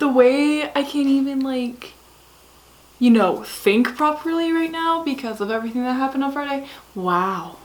The way I can't even like, you know, think properly right now because of everything that happened on Friday. Wow.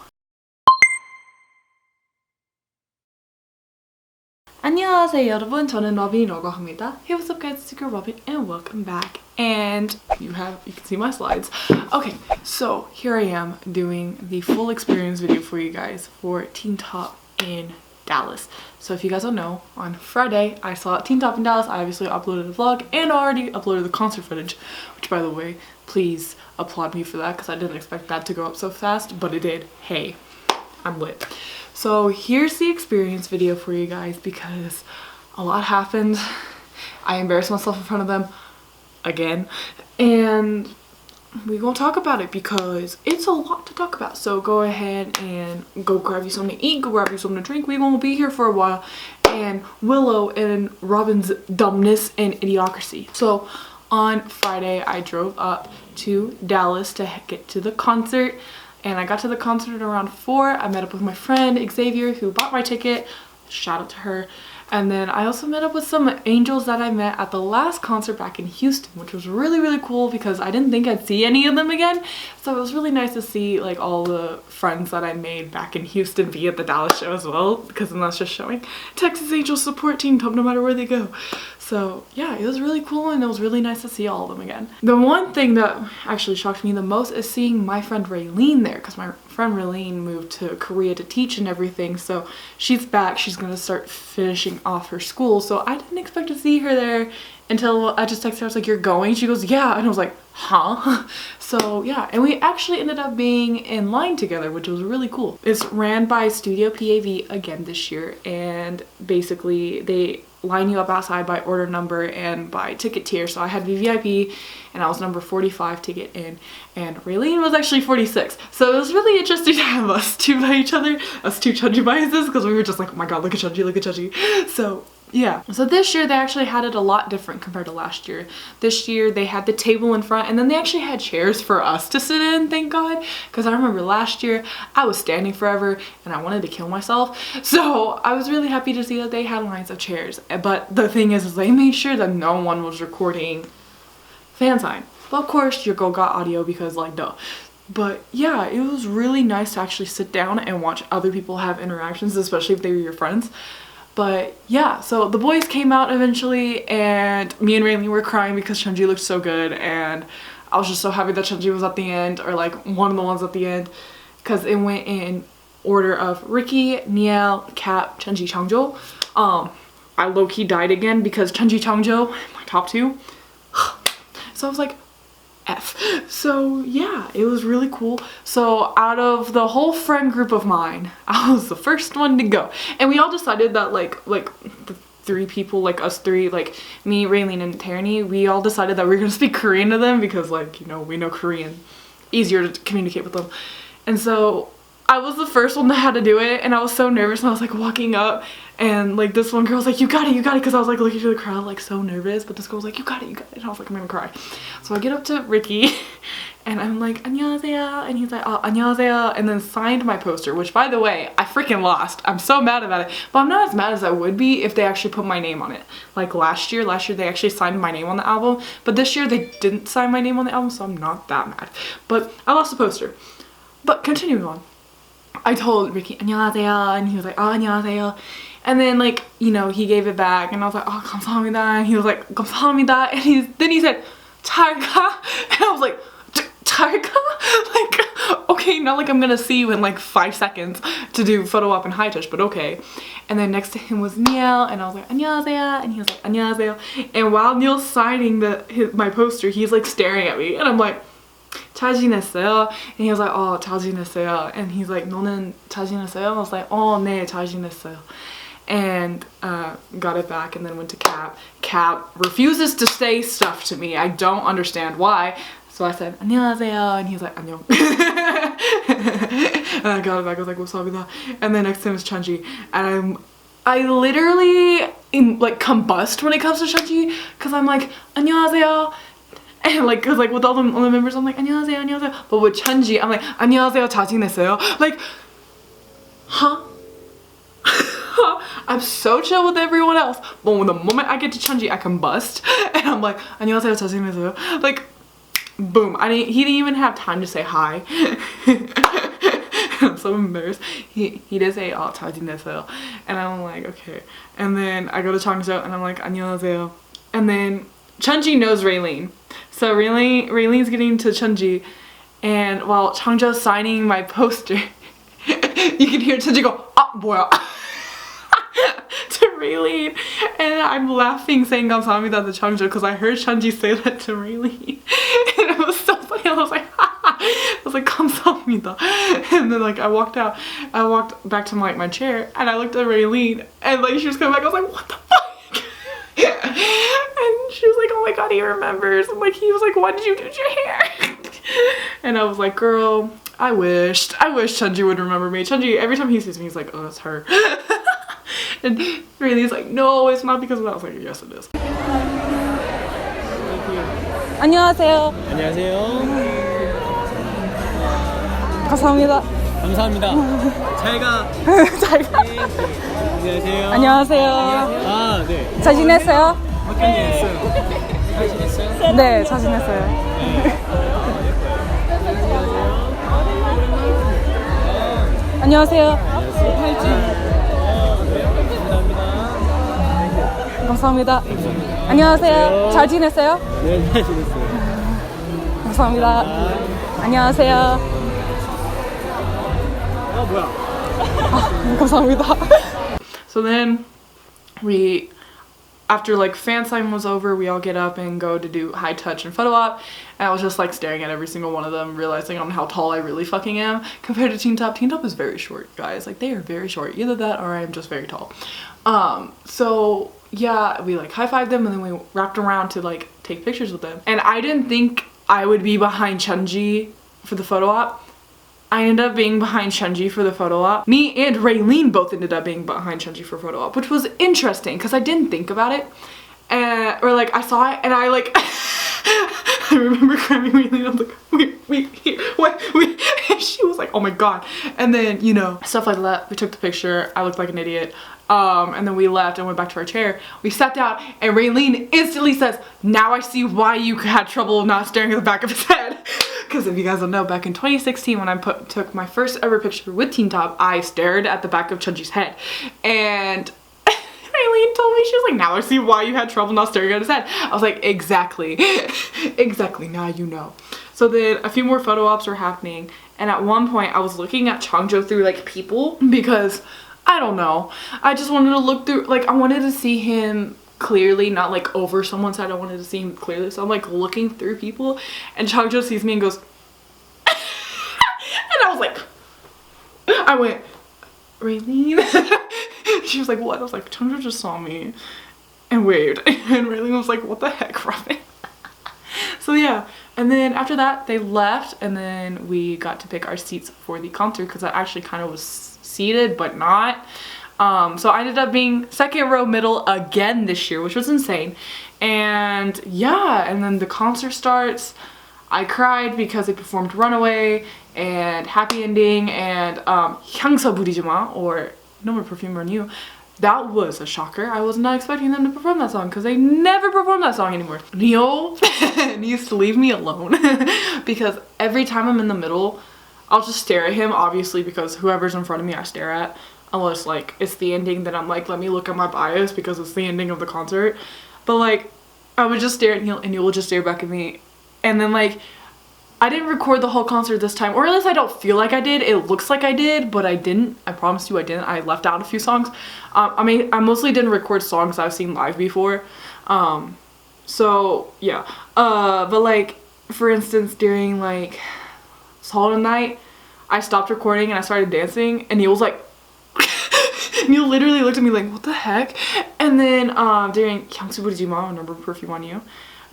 안녕하세요 여러분, 저는 Robyn이라고 합니다. Hey, what's up guys, it's your girl Robyn and welcome back. And you can see my slides. Okay, so here I am doing the full experience video for you guys for Teen Top in Dallas. So if you guys don't know, on Friday I saw Teen Top in Dallas. I obviously uploaded a vlog and already uploaded the concert footage, which by the way, please applaud me for that because I didn't expect that to go up so fast, but it did. Hey, I'm lit. So here's the experience video for you guys because a lot happened. I embarrassed myself in front of them again, and we're gonna talk about it because it's a lot to talk about. So go ahead and go grab you something to eat, go grab you something to drink. We won't be here for a while, and Willow and Robyn's dumbness and idiocracy. So on Friday I drove up to Dallas to get to the concert. And I got to the concert around 4. I met up with my friend Xavier who bought my ticket. Shout out to her. And then I also met up with some angels that I met at the last concert back in Houston, which was really, really cool because I didn't think I'd see any of them again. So it was really nice to see like all the friends that I made back in Houston be at the Dallas show as well, because then that's just showing Texas Angels support Teen Top no matter where they go. So yeah, it was really cool and it was really nice to see all of them again. The one thing that actually shocked me the most is seeing my friend Raylene there, because my friend Raylene moved to Korea to teach and everything, so she's back. She's gonna start finishing off her school, so I didn't expect to see her there until I just texted her. I was like, "You're going?" She goes, "Yeah," and I was like, "Huh?" So yeah, and we actually ended up being in line together, which was really cool. It's ran by Studio PAV again this year, and basically they line you up outside by order number and by ticket tier. So I had VVIP and I was number 45 to get in, and Raylene was actually 46. So it was really interesting to have us two by each other, us two Chunji biases, because we were just like, oh my god, look at Chunji, look at Chunji. So yeah, so this year they actually had it a lot different compared to last year. This year they had the table in front, and then they actually had chairs for us to sit in, thank god, because I remember last year I was standing forever and I wanted to kill myself. So I was really happy to see that they had lines of chairs. But the thing is they made sure that no one was recording fan sign. But of course your girl got audio because like duh. But yeah, it was really nice to actually sit down and watch other people have interactions, especially if they were your friends. But yeah, so the boys came out eventually, and me and Raylene were crying because Chunji looked so good, and I was just so happy that Chunji was at the end, or like one of the ones at the end, because it went in order of Ricky, Niel, C.A.P, Chunji, Changjo. I low-key died again because Chunji, Changjo, my top two. So I was like, F. So yeah, it was really cool. So out of the whole friend group of mine, I was the first one to go, and we all decided that like the three people, like us three, like me, Raylene, and N9NE, we all decided that we were gonna speak Korean to them because like, you know, we know Korean, easier to communicate with them. And so I was the first one that had to do it, and I was so nervous, and I was like walking up, and like this one girl was like, you got it, because I was like looking through the crowd like so nervous, but this girl was like, you got it, and I was like, I'm gonna cry. So I get up to Ricky and I'm like, 안녕하세요, and he's like, oh, 안녕하세요, and then signed my poster, which by the way, I freaking lost. I'm so mad about it, but I'm not as mad as I would be if they actually put my name on it. Like last year they actually signed my name on the album, but this year they didn't sign my name on the album, so I'm not that mad. But I lost the poster. But continuing on, I told Ricky, 안녕하세요, and he was like, oh, 안녕하세요. And then like, you know, he gave it back, and I was like, oh, 감사합니다, and he was like, 감사합니다, and then he said, 잘가, and I was like, 잘가? Like, okay, not like I'm gonna see you in like 5 seconds to do photo op and high touch, but okay. And then next to him was Niel, and I was like, 안녕하세요, and he was like, 안녕하세요. And while Niel's signing my poster, he's like staring at me, and I'm like, 잘 지냈어요? And he was like, oh, 잘 지냈어요. And he's like, 너는 잘 지냈어요? And I was like, oh, 네, 잘 지냈어요. And got it back, and then went to C.A.P. C.A.P refuses to say stuff to me. I don't understand why. So I said, 안녕하세요, and he was like, 안녕. And I got it back, I was like, 감사합니다. And then next to him is Chunji, and I literally like combust when it comes to Chunji, because I'm like, 안녕하세요. And like, cause like with all the members, I'm like, 안녕하세요, 안녕하세요. But with Chunji, I'm like, 안녕하세요, 잘 지냈어요. Like, huh? I'm so chill with everyone else, but when the moment I get to Chunji, I combust, and I'm like, 안녕하세요, 잘 지내세요? Like, boom. He didn't even have time to say hi. I'm so embarrassed. He did say, oh, 잘 지내세요, and I'm like, okay. And then I go to Changjo, and I'm like, 안녕하세요. And then Chunji knows Raylene, so Raylene's getting to Chunji, and while Changjo's signing my poster, you can hear Chunji go, ah, 뭐야? to Raylene, and I'm laughing saying 감사합니다 to Changjo because I heard Chunji say that to Raylene, and it was so funny. I was like, I was like, 감사합니다. And then like I walked back to my chair, and I looked at Raylene, and like she was coming back. I was like, what the fuck? And she was like, oh my god, he remembers. And like he was like, why did you do your hair? And I was like, girl, I wish Chunji would remember me. Chunji, every time he sees me, he's like, oh, that's her. And Rayleigh's like, no, it's not because of that. I was like, yes, it is. 안녕하세요. 안녕하세요. 감사합니다. 감사합니다. 잘 가. 잘 가. 안녕하세요. 안녕하세요. 아, 네. 잘 지냈어요? 어땠어요? 잘 지냈어요? 네, 잘 지냈어요. 안녕하세요. 감사합니다. 안녕하세요. 잘 지냈어요? 네, 잘 지냈어요. 감사합니다. 안녕하세요. 아, 뭐야? 감사합니다. So then after like fan sign was over, we all get up and go to do high touch and photo op, and I was just like staring at every single one of them, realizing on how tall I really fucking am compared to Teen Top. Teen Top is very short, guys. Like, they are very short. Either that or I'm just very tall. So yeah, we like high-fived them, and then we wrapped around to like take pictures with them. And I didn't think I would be behind Chunji for the photo op. I ended up being behind Chunji for the photo op. Me and Raylene both ended up being behind Chunji for photo op, which was interesting because I didn't think about it. Or like I saw it and I like I remember grabbing Raylene. I was like, wait. And she was like, oh my god. And then, you know, stuff like that. We took the picture. I looked like an idiot. And then we left and went back to our chair. We sat down and Raylene instantly says, now I see why you had trouble not staring at the back of his head. Because if you guys don't know, back in 2016 when I took my first ever picture with Teen Top, I stared at the back of Chunji's head. And Raylene told me, she was like, now I see why you had trouble not staring at his head. I was like, exactly. Exactly, now you know. So then a few more photo ops were happening. And at one point I was looking at Changjo through like people because I don't know. I just wanted to look through, like I wanted to see him clearly, not like over someone's head. I wanted to see him clearly, so I'm like looking through people, and Changjo sees me and goes and I was like, I went, Raylene? She was like, what? I was like, Changjo just saw me and waved. And Raylene was like, what the heck, Robyn? So yeah, and then after that they left, and then we got to pick our seats for the concert because I actually kind of was seated but not. So I ended up being second row middle again this year, which was insane. And yeah, and then the concert starts. I cried because they performed Runaway and Happy Ending and 향수 부리지마, or No More Perfume on You. That was a shocker. I was not expecting them to perform that song because they never perform that song anymore. Neo needs to leave me alone because every time I'm in the middle, I'll just stare at him, obviously, because whoever's in front of me I stare at. Unless like it's the ending, then I'm like, let me look at my bios because it's the ending of the concert. But like I would just stare at him and he will just stare back at me. And then like I didn't record the whole concert this time, or at least I don't feel like I did. It looks like I did, but I didn't. I promise you I didn't. I left out a few songs. I mean, I mostly didn't record songs I've seen live before. So yeah. But like for instance, during like Solid Night, I stopped recording and I started dancing, and he was like Neil literally looked at me like, what the heck? And then during 향수 부리지 마, No More Perfume on You,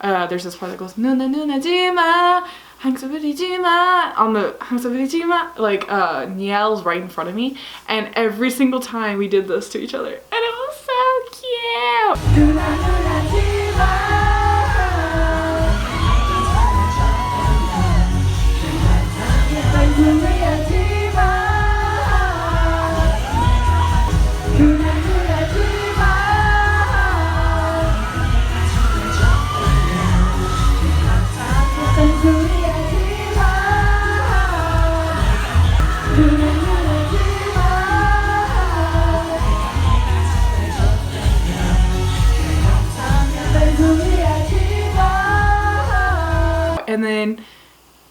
there's this part that goes 누나누나지 마, 향수 부리지 마. On the 향수 부리지 마, like Niel's right in front of me, and every single time we did this to each other, and it was so cute. 누나누나지 마. 향수 부리지 마.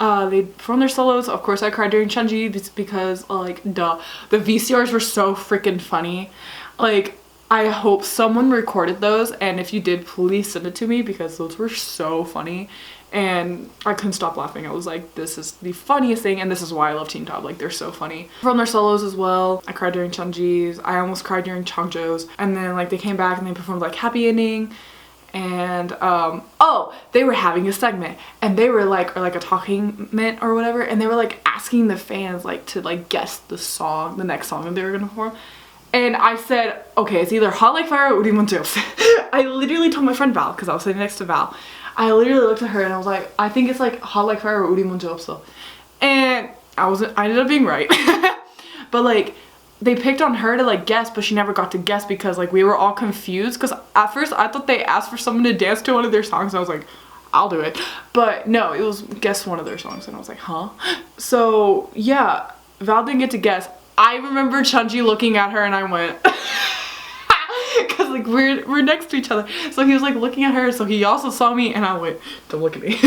They performed their solos. Of course, I cried during Chunji because, like, duh. The VCRs were so freaking funny. Like, I hope someone recorded those, and if you did, please send it to me because those were so funny. And I couldn't stop laughing. I was like, this is the funniest thing, and this is why I love Teen Top. Like, they're so funny. From their solos as well. I cried during Chunji's. I almost cried during Changjo's. And then, like, they came back and they performed, like, Happy Ending. And oh, they were having a segment, and they were like, or like a talking mint or whatever, and they were like asking the fans like to like guess the song, the next song that they were gonna perform. And I said, okay, it's either Hot Like Fire or Urimun Jobs. I literally told my friend Val, because I was sitting next to Val, I literally looked at her and I was like, I think it's like Hot Like Fire or Urimun Jobs. And I ended up being right. But like, they picked on her to like guess, but she never got to guess because like we were all confused, because at first I thought they asked for someone to dance to one of their songs and I was like, I'll do it. But no, it was guess one of their songs and I was like, huh? So yeah, Val didn't get to guess. I remember Chunji looking at her and I went, because like we're next to each other. So he was like looking at her, so he also saw me and I went, don't look at me.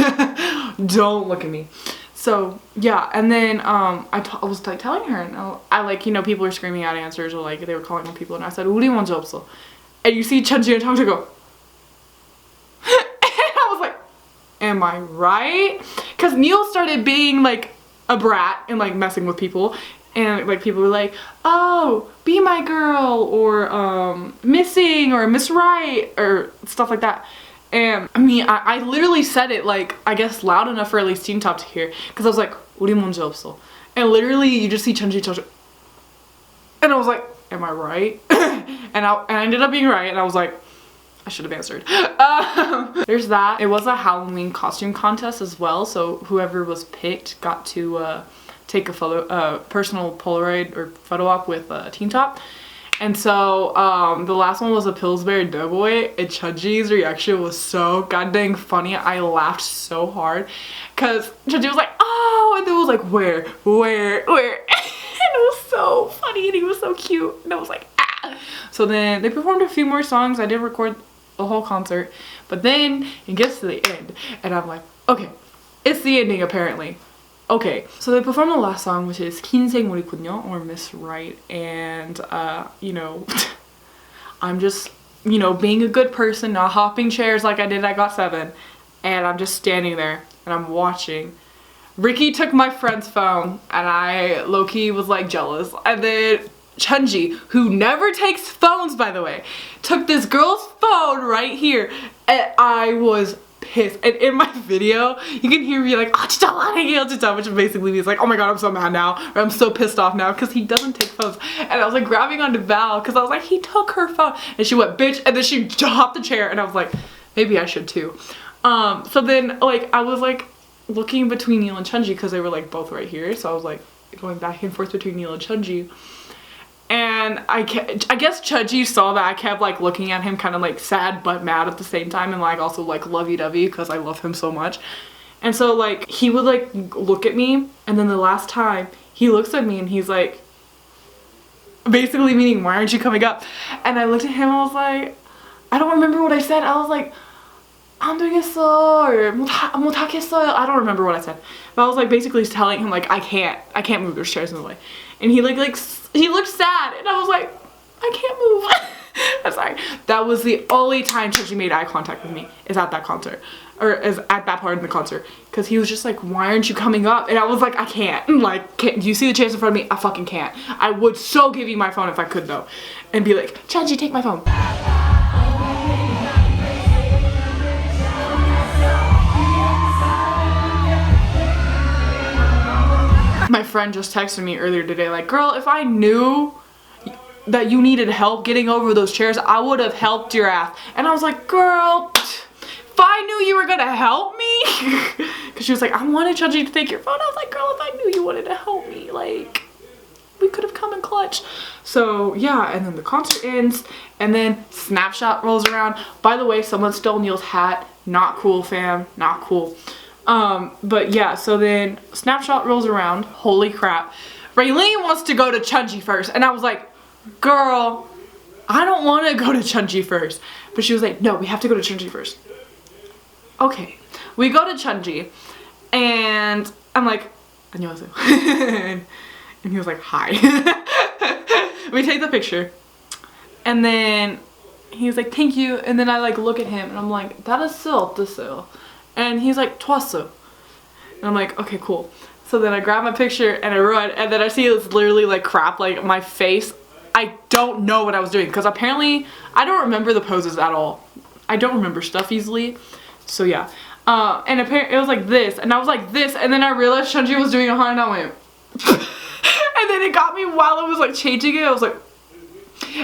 Don't look at me. So yeah, and then I was like telling her, and I like, you know, people were screaming out answers or like they were calling on people, and I said 우리 먼저 없어, and you see Chunji and Changja go, and I was like, am I right? Because Neil started being like a brat and like messing with people, and like people were like, oh, be my girl, or missing, or miss right, or stuff like that. And I mean, I literally said it like, I guess loud enough for at least Teen Top to hear, because I was like, 우리 먼저 없어. And literally you just see Chunji, and I was like, am I right? and I ended up being right, and I was like, I should have answered. There's that. It was a Halloween costume contest as well, so whoever was picked got to take a photo, personal Polaroid or photo op with Teen Top. And so the last one was a Pillsbury Doughboy, and Chunji's reaction was so goddamn funny. I laughed so hard because Chunji was like, oh, and then was like, where? And it was so funny, and he was so cute, and I was like, ah. So then they performed a few more songs. I didn't record the whole concert, but then it gets to the end and I'm like, okay, it's the ending apparently. Okay, so they performed the last song, which is 흰색 머리군요, or Miss Right, and you know, I'm just, you know, being a good person, not hopping chairs like I did at GOT7, and I'm just standing there and I'm watching. Ricky took my friend's phone and I low-key was like jealous, and then Chunji, who never takes phones by the way, took this girl's phone right here, and I was pissed. And in my video you can hear me like, which basically means like, oh my god, I'm so mad now, or I'm so pissed off now, because he doesn't take phones. And I was like grabbing onto Val because I was like, he took her phone, and she went, bitch, and then she hopped the chair, and I was like, maybe I should too. So then like I was like looking between Neil and Chunji because they were like both right here, so I was like going back and forth between Neil and Chunji. And I guess Chunji saw that I kept like looking at him kind of like sad but mad at the same time, and like also like lovey-dovey because I love him so much. And so like he would like look at me, and then the last time he looks at me and he's like, basically meaning, why aren't you coming up? And I looked at him and I was like, I don't remember what I said. I was like, 안 되겠어, or 못하겠어요. I don't remember what I said, but I was like basically telling him like I can't move, there's chairs in the way. And he like he looked sad, and I was like, I can't move. I'm sorry. That was the only time Chunji made eye contact with me, is at that concert, or is at that part in the concert, because he was just like, why aren't you coming up? And I was like, I can't. Like, do you see the chairs in front of me? I fucking can't. I would so give you my phone if I could though, and be like, Chunji, take my phone. My friend just texted me earlier today like, girl, if I knew that you needed help getting over those chairs, I would have helped your ass. And I was like, girl, if I knew you were gonna help me, because she was like, I wanted Chunji to take your phone. I was like, girl, if I knew you wanted to help me, like, we could have come in clutch. So yeah, and then the concert ends, and then Snapshot rolls around. By the way, someone stole Neil's hat. Not cool, fam, not cool. But yeah, so then Snapshot rolls around. Holy crap, Raylene wants to go to Chunji first, and I was like, girl, I don't want to go to Chunji first. But she was like, no, we have to go to Chunji first. Okay, we go to Chunji, and I'm like, 안녕하세요. And he was like, hi. We take the picture. And then he was like, thank you. And then I like look at him and I'm like, that is so 어땠어요? And he's like, 좋았어. And I'm like, okay, cool. So then I grab my picture and I run, and then I see it's literally like crap, like my face. I don't know what I was doing because apparently I don't remember the poses at all. I don't remember stuff easily. So yeah. And apparently it was like this, and I was like this, and then I realized Chunji was doing a hand, and I went. And then it got me while I was like changing it. I was like,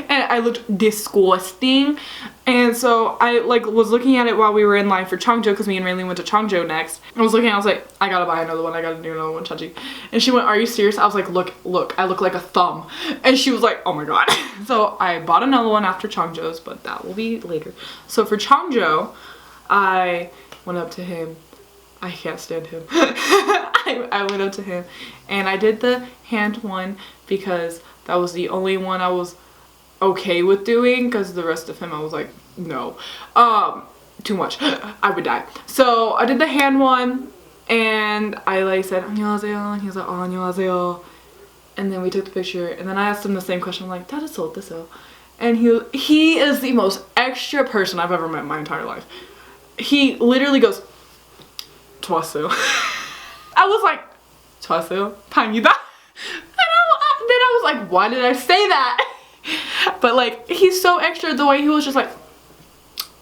and I looked disgusting. And so I like was looking at it while we were in line for Changzhou, because me and Raylene went to Changzhou next. I was looking, I was like, I gotta buy another one, I gotta do another one, Chunji. And she went, are you serious? I was like, look, I look like a thumb. And she was like, oh my god. So I bought another one after Changzhou's, but that will be later. So for Changzhou, I went up to him. I can't stand him. I went up to him and I did the hand one because that was the only one I was okay with doing, because the rest of him I was like, no, too much. I would die. So I did the hand one and I like said 안녕하세요, and he was like, oh, 안녕하세요. And then we took the picture, and then I asked him the same question. I'm like, that is so this. And he is the most extra person I've ever met in my entire life. He literally goes, 좋았어요. I was like, 좋았어요, 다행이다. And then I was like, why did I say that? But like, he's so extra the way he was just like,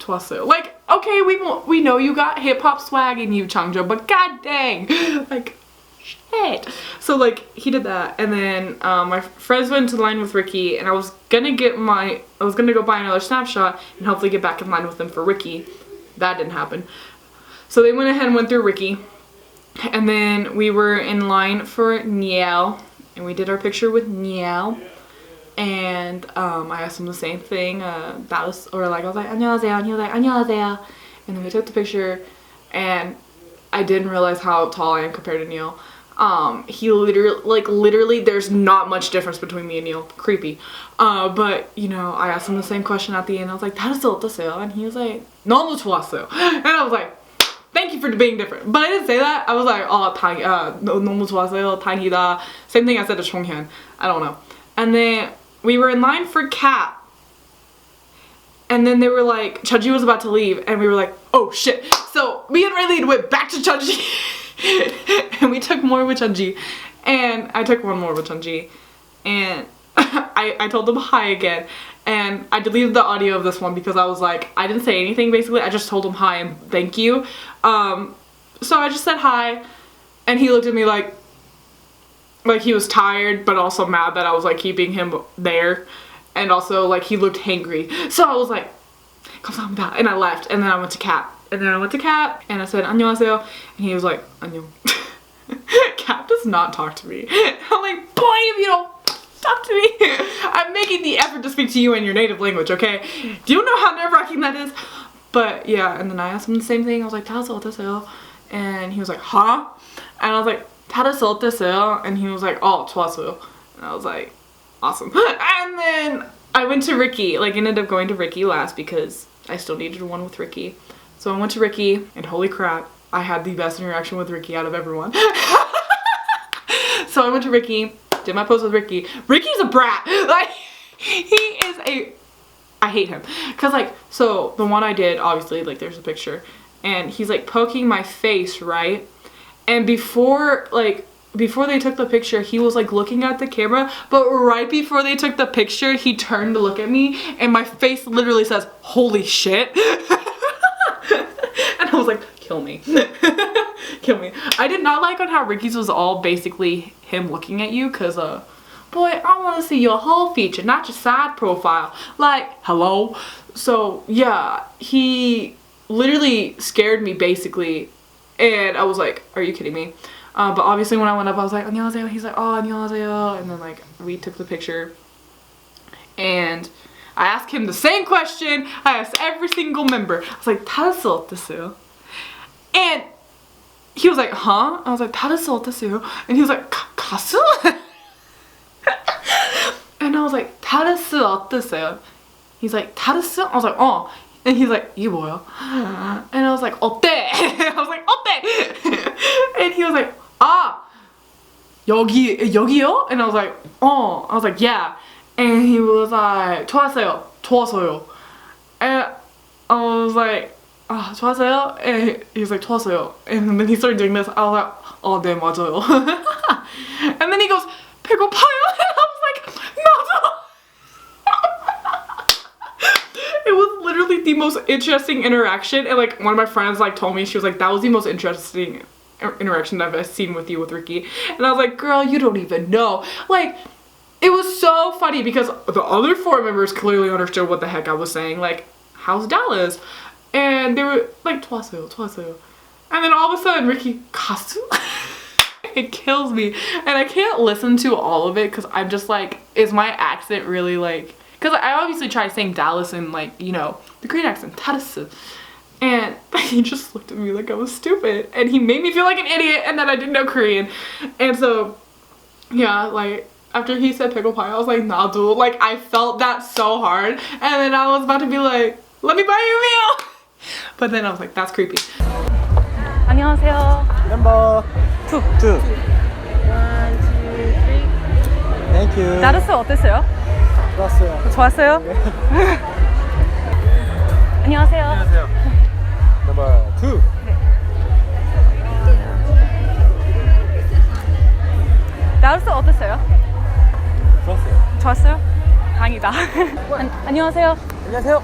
좋았어요. Like, okay, we know you got hip hop swag in you, Changzhou, but god dang, like, shit. So like, he did that, and then my friends went to line with Ricky, and I was gonna go buy another snapshot and hopefully get back in line with them for Ricky. That didn't happen. So they went ahead and went through Ricky, and then we were in line for Niao, and we did our picture with Niao. And I asked him the same thing. I was like, 안녕하세요, and he was like, 안녕하세요. And then we took the picture, and I didn't realize how tall I am compared to Neil. He literally, there's not much difference between me and Neil. Creepy. But, you know, I asked him the same question at the end. I was like, 다르지 어떠세요? And he was like, 너무 좋았어요. And I was like, thank you for being different. But I didn't say that. I was like, oh, 너무 좋았어요, 다행이다. Same thing I said to Chonghyun. I don't know. And then we were in line for C.A.P. And then they were like, Chunji was about to leave, and we were like, oh shit. So me and Raylene went back to Chunji. And we took more with Chunji. And I took one more with Chunji. And I told them hi again. And I deleted the audio of this one because I was like, I didn't say anything basically. I just told him hi and thank you. So I just said hi. And he looked at me like he was tired, but also mad that I was like keeping him there. And also like he looked hangry. So I was like, 감사합니다. And I left, and then I went to C.A.P. And then I went to C.A.P. and I said 안녕하세요. And he was like, 안녕. C.A.P. does not talk to me. I'm like, boy, if you don't talk to me. I'm making the effort to speak to you in your native language, okay? Do you know how nerve-wracking that is? But yeah, and then I asked him the same thing. I was like, 다르지 어땠어요? And he was like, huh? And I was like, 다르지 어땠어요? And he was like, oh, 좋았어요. And I was like, awesome. And then I went to Ricky. Like, ended up going to Ricky last because I still needed one with Ricky. So I went to Ricky, and holy crap, I had the best interaction with Ricky out of everyone. So I went to Ricky, did my pose with Ricky. Ricky's a brat. Like, he is I hate him. Cause like, so the one I did, obviously, like there's a picture, and he's like poking my face, right? And before they took the picture, he was like looking at the camera, but right before they took the picture, he turned to look at me, and my face literally says, holy shit. And I was like, kill me. Kill me. I did not like on how Ricky's was all basically him looking at you, cause boy, I want to see your whole feature, not your side profile. Like, hello? So yeah, he literally scared me basically, and I was like, are you kidding me? But obviously when I went up, I was like, 안녕하세요. He's like, oh, 안녕하세요. And then like, we took the picture, and I asked him the same question I asked every single member. I was like, 다르지 어땠어요? And he was like, huh? I was like, 다르지 어땠어요? And he was like, 가수? And I was like, 다르지 어땠어요? He's like, 다르지? I was like, oh. And he's like, 이게 뭐야? And I was like, 어때? I was like, 어때? And he was like, ah. 여기요? And I was like, oh. I was like, yeah. And he was like, 좋았어요. And I was like, 좋았어요? And he was like, 좋았어요. And then he started doing this. I was like, 네, 맞아요. And then he goes, 배고파요? And I was like, 나도. It was literally the most interesting interaction. And like one of my friends like told me, she was like, that was the most interesting interaction I've seen with you with Ricky. And I was like, girl, you don't even know. Like, it was so funny because the other 4 members clearly understood what the heck I was saying. Like, how's Dallas? And they were like, 좋았어요. And then all of a sudden, Ricky, 가수? It kills me. And I can't listen to all of it because I'm just like, is my accent really like, because I obviously tried saying Dallas in like, you know, the Korean accent, Dallas. And he just looked at me like I was stupid. And he made me feel like an idiot and that I didn't know Korean. And so, yeah, like, after he said pickle pie, I was like, 나도. Like, I felt that so hard. And then I was about to be like, let me buy you a meal. But then I was like, that's creepy. 안녕하세요. Number 2. 2. 1, 2, 3. Thank you. 나르스 어땠어요? 좋았어요. 좋았어요? 안녕하세요. 안녕하세요. Number 2. 나르스 어땠어요? 좋았어요. 좋았어요? 다행이다. 안녕하세요. 안녕하세요.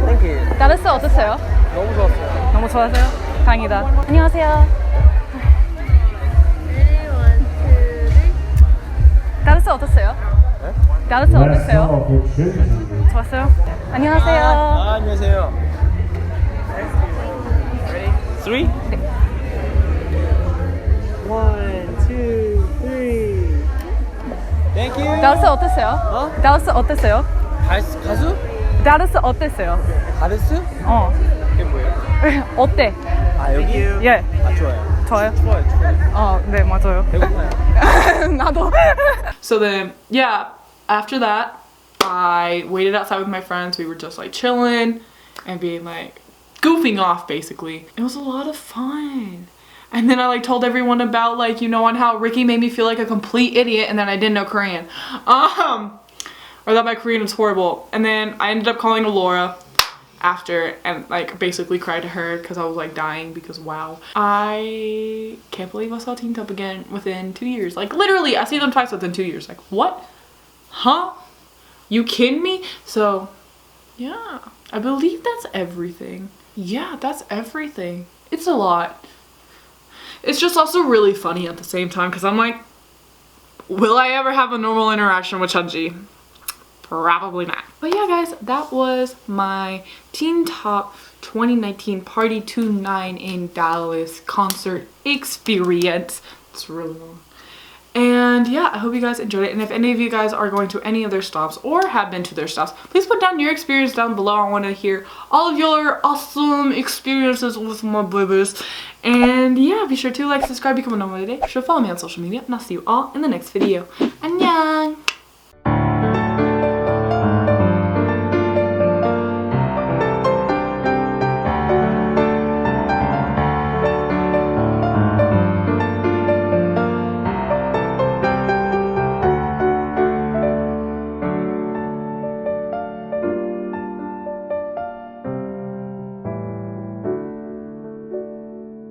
Thank you. 나르스 어땠어요? 너무 좋았어요. 너무 좋았어요? 다행이다. 안녕하세요. 나르스 어땠어요? 네? 나르스 어땠어요? 좋았어요? 안녕하세요. 안녕하세요. 3? 네. 1, 2, 3. Thank you. 나르스 어땠어요? 어? 나르스 어땠어요? 가수? 나르스 어땠어요? 가르스? 어. 이게 뭐예요? 어때? 아 여기? 예. 아 좋아요. 좋아요? 추워요. 네, 맞아요. 배고파요. 나도. So then, yeah, after that, I waited outside with my friends. We were just like chilling and being like goofing off basically. It was a lot of fun. And then I like told everyone about like, you know, on how Ricky made me feel like a complete idiot and then I didn't know Korean. Or that my Korean was horrible. And then I ended up calling Laura after and like basically cried to her because I was like dying because wow. I can't believe I saw Teen Top again within 2 years. Like literally I see them twice within 2 years. Like what? Huh? You kidding me? So yeah, I believe that's everything. Yeah, that's everything. It's a lot. It's just also really funny at the same time because I'm like, will I ever have a normal interaction with Chunji? Probably not. But yeah guys, that was my Teen Top 2019 Party 29 in Dallas concert experience. It's really long. And yeah, I hope you guys enjoyed it. And if any of you guys are going to any of their stops or have been to their stops, please put down your experience down below. I want to hear all of your awesome experiences with my babies. And yeah, be sure to like, subscribe, become a normal today. Be sure to follow me on social media. And I'll see you all in the next video. 안녕!